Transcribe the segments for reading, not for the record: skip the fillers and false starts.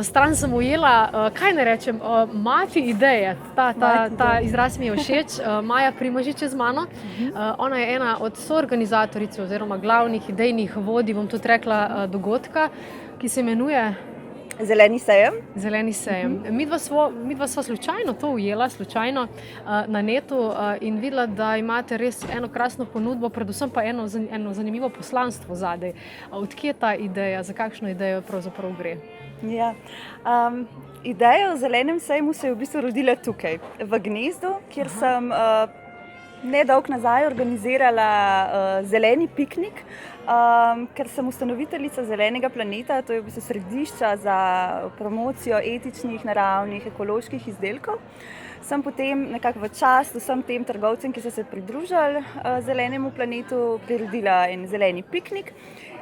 stran sem ujela, kaj ne rečem, mati ideje, ta izraz mi je všeč, Maja Primožič je z mano. Ona je ena od soorganizatoric oziroma glavnih idejnih vodij, bom tudi rekla, dogodka, ki se imenuje Zeleni sejem. Zeleni sejem. Midva sva slučajno to ujela, na netu in videla, da imate res eno krasno ponudbo, predvsem pa eno zanimivo poslanstvo zadaj. Odkje je ta ideja, za kakšno idejo pravzaprav gre? Ja. Ideja o zelenem sejmu se je v bistvu rodila tukaj, v Gnezdu, kjer sem nedolgo nazaj organizirala zeleni piknik, ker sem ustanoviteljica Zelenega planeta, to je v bistvu središča za promocijo etičnih, naravnih, ekoloških izdelkov. Sem potem nekako v čast vsem tem trgovcem, ki so se pridružili Zelenemu planetu, priredila en zeleni piknik.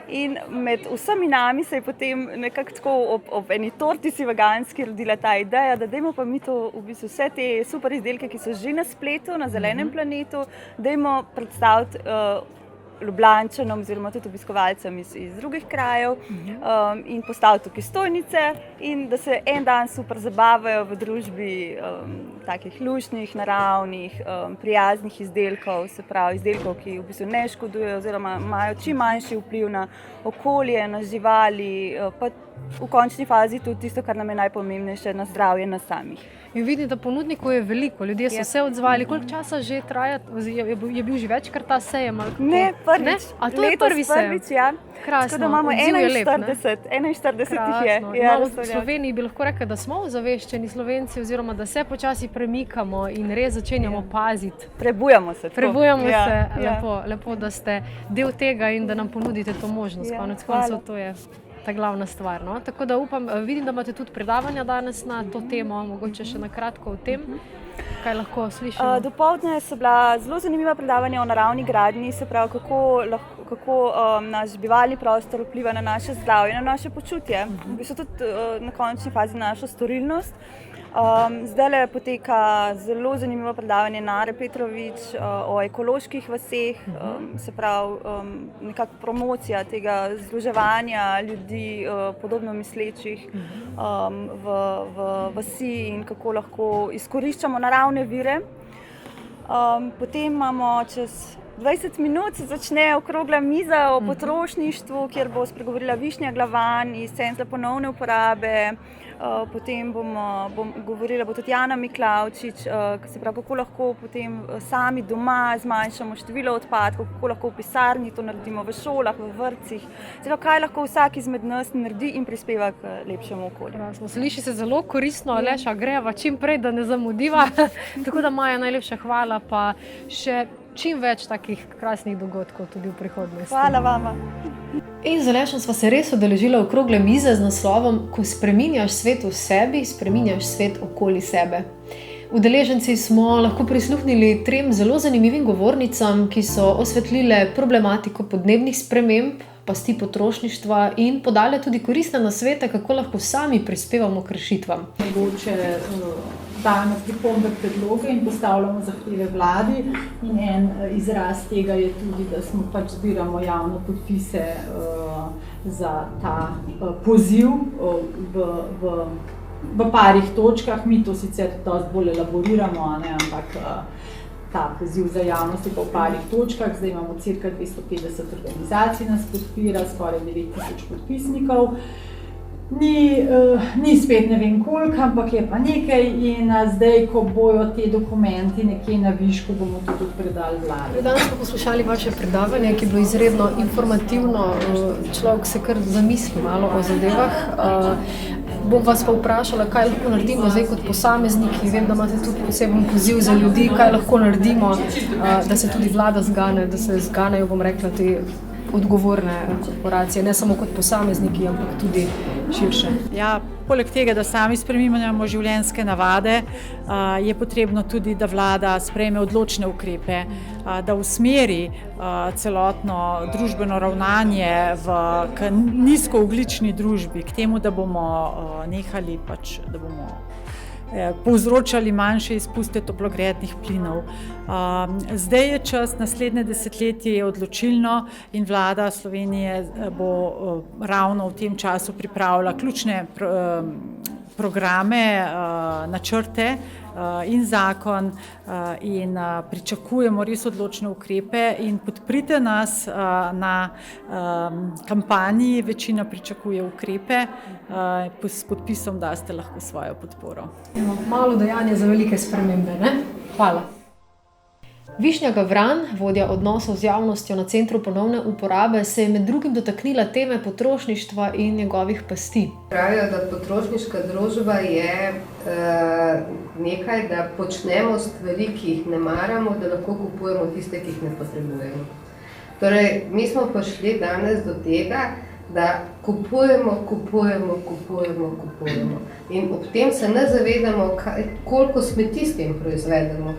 In med vsemi nami se je potem nekako tako ob eni tortici veganski rodila ta ideja, da dajmo pa mi to v bistvu vse te super izdelke, ki so že na spletu, na Zelenem planetu, dajmo predstaviti Ljubljančanom oziroma tudi obiskovalcem iz drugih krajev in postaviti tukaj stojnice in da se en dan super zabavajo v družbi takih luštnih, naravnih, prijaznih izdelkov, se pravi izdelkov, ki v bistvu ne škodujejo oziroma imajo čim manjši vpliv na okolje, na živali, pa v končni fazi tudi tisto, kar nam je najpomembnejše, na zdravje nas samih. In vidim, da ponudnikov je veliko, ljudje so se odzvali. Koliko časa že traja? Je bil že večkrat ta sejem? Ne, prvič. A to je prvi sejem? Prvič, ja. Krasno. Tako da imamo 41 jih je. Ja, v Sloveniji bi lahko rekli, da smo ozaveščeni Slovenci oziroma da se počasi premikamo in res začenjamo paziti. Prebujamo se. Lepo, da ste del tega in da nam ponudite to možnost. Konec koncev to je ta glavna stvar. No? Tako da upam, vidim, da imate tudi predavanja danes na to temo, mogoče še na kratko o tem, kaj lahko slišimo. Dopoldne so bila zelo zanimiva predavanja o naravni gradnji, se pravi, kako naš bivalni prostor vpliva na naše zdravje, na naše počutje, v bistvu tudi na končni fazi na našo storilnost. Zdajle poteka zelo zanimivo predavanje Nare Petrovič o ekoloških vaseh, se pravi nekako promocija tega združevanja ljudi podobno mislečih v vasi in kako lahko izkoriščamo naravne vire. Potem imamo čez 20 minut začne okrogla miza o potrošništvu, kjer bo spregovorila Višnja Glavan iz Centra ponovne uporabe. Potem bom govorila tudi Jana Miklavčič, se pravi, kako lahko potem sami doma zmanjšamo število odpadkov, kako lahko v pisarni to naredimo, v šolah, v vrtcih. Kaj lahko vsak izmed nas naredi in prispeva k lepšemu okolju. Sliši se zelo koristno, Aleša, greva čim prej, da ne zamudiva. Tako da, Maja, najlepša hvala, pa še čim več takih krasnih dogodkov tudi v prihodnosti. Hvala vama. In z Alešom sva se res udeležila okrogle mize z naslovom Ko spreminjaš svet v sebi, spreminjaš svet okoli sebe. Udeleženci smo lahko prisluhnili 3 zelo zanimivim govornicam, ki so osvetlile problematiko podnebnih sprememb, pasti potrošništva in podale tudi koristne nasvete, kako lahko sami prispevamo k rešitvam. Mogoče dajemo pripombe, predloge in postavljamo zahteve vladi in en izraz tega je tudi, da smo zbiramo javno podpise za ta poziv v parih točkah. Mi to sicer dosti bolj elaboriramo, ampak ta poziv za javnost je pa v parih točkah. Zdaj imamo cirka 250 organizacij nas podpira, skoraj 9000 podpisnikov. Ni spet ne vem koliko, ampak je pa nekaj in zdaj, ko bojo te dokumenti nekje na višku, bomo to tudi predali vladi. Danes smo poslušali vaše predavanje, ki je bilo izredno informativno, človek se kar zamisli malo o zadevah. Bom vas pa vprašala, kaj lahko naredimo zdaj kot posamezniki. Vem, da imate tudi poseben poziv za ljudi, kaj lahko naredimo, da se tudi vlada zgane, da se zganejo, bom rekla, te odgovorne korporacije, ne samo kot posamezniki, ampak tudi širše. Ja, poleg tega, da sami spreminjamo življenjske navade, je potrebno tudi, da vlada sprejme odločne ukrepe, da usmeri celotno družbeno ravnanje k nizkoogljični družbi, k temu, da bomo nehali, da bomo povzročali manjše izpuste toplogrednih plinov. Zdaj je čas, naslednje desetletje je odločilno in vlada Slovenije bo ravno v tem času pripravila ključne programe, načrte in zakon in pričakujemo res odločne ukrepe in podprite nas na kampanji, večina pričakuje ukrepe, s podpisom daste lahko svojo podporo. Malo dejanja za velike spremembe, ne? Hvala. Višnja Gavran, vodja odnosov z javnostjo na Centru ponovne uporabe, se je med drugim dotaknila teme potrošništva in njegovih pasti. Pravijo, da potrošniška družba je nekaj, da počnemo stvari, ki jih ne maramo, da lahko kupujemo tiste, ki jih ne potrebujemo. Torej, mi smo prišli danes do tega, da kupujemo. In ob tem se ne zavedamo, koliko smeti s tem proizvedemo.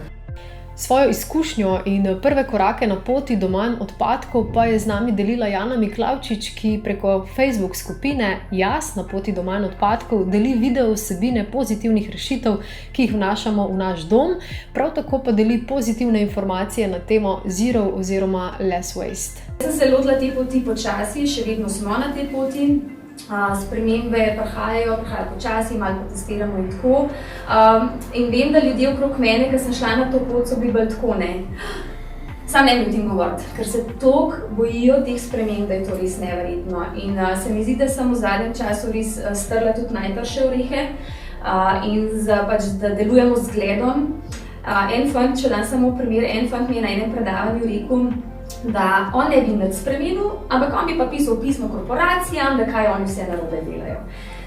Svojo izkušnjo in prve korake na poti do manj odpadkov pa je z nami delila Jana Miklavčič, ki preko Facebook skupine Jaz na poti do manj odpadkov deli video vsebine pozitivnih rešitev, ki jih vnašamo v naš dom, prav tako pa deli pozitivne informacije na temo Zero oziroma Less Waste. Sem se lotila te poti počasi, še vedno smo na tej poti. Spremembe prihajajo počasi, malo potestiramo in tako. In vem, da ljudje okrog mene, ki sem šla na to pot, so bili bolj tako, ne. Sam ne bi o tem govoriti, ker se toliko bojijo teh sprememb, da je to res neverjetno. In se mi zdi, da sem v zadnjem času res strla tudi najtrše orehe in da delujemo z zgledom. En fant, če dam samo primer, en fant mi je na enem predavanju rekel, da on ne bi nič spremenil, ampak on bi pa pisal pismo korporacijam, da kaj oni vse narobe delajo.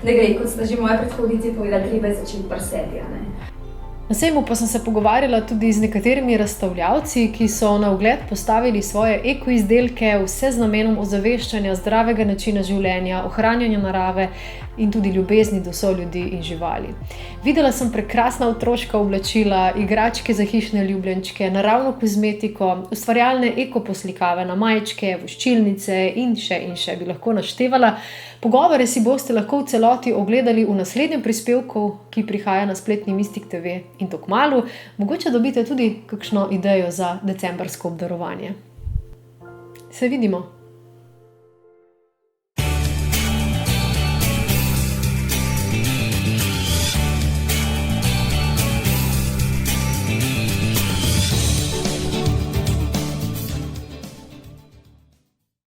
Ne gre, kot sta že moji predhodnici povedali, treba je začeti pri sebi, ne. Na sejmu pa sem se pogovarjala tudi z nekaterimi razstavljavci, ki so na ogled postavili svoje ekoizdelke, vse z namenom ozaveščanja zdravega načina življenja, ohranjanja narave in tudi ljubezni do soljudi in živali. Videla sem prekrasna otroška oblačila, igračke za hišne ljubljenčke, naravno kozmetiko, ustvarjalne ekoposlikave na majčke, voščilnice in še bi lahko naštevala. Pogovore si boste lahko v celoti ogledali v naslednjem prispevku, ki prihaja na spletni Mistik TV, in to kmalu. Mogoče dobite tudi kakšno idejo za decembrsko obdarovanje. Se vidimo!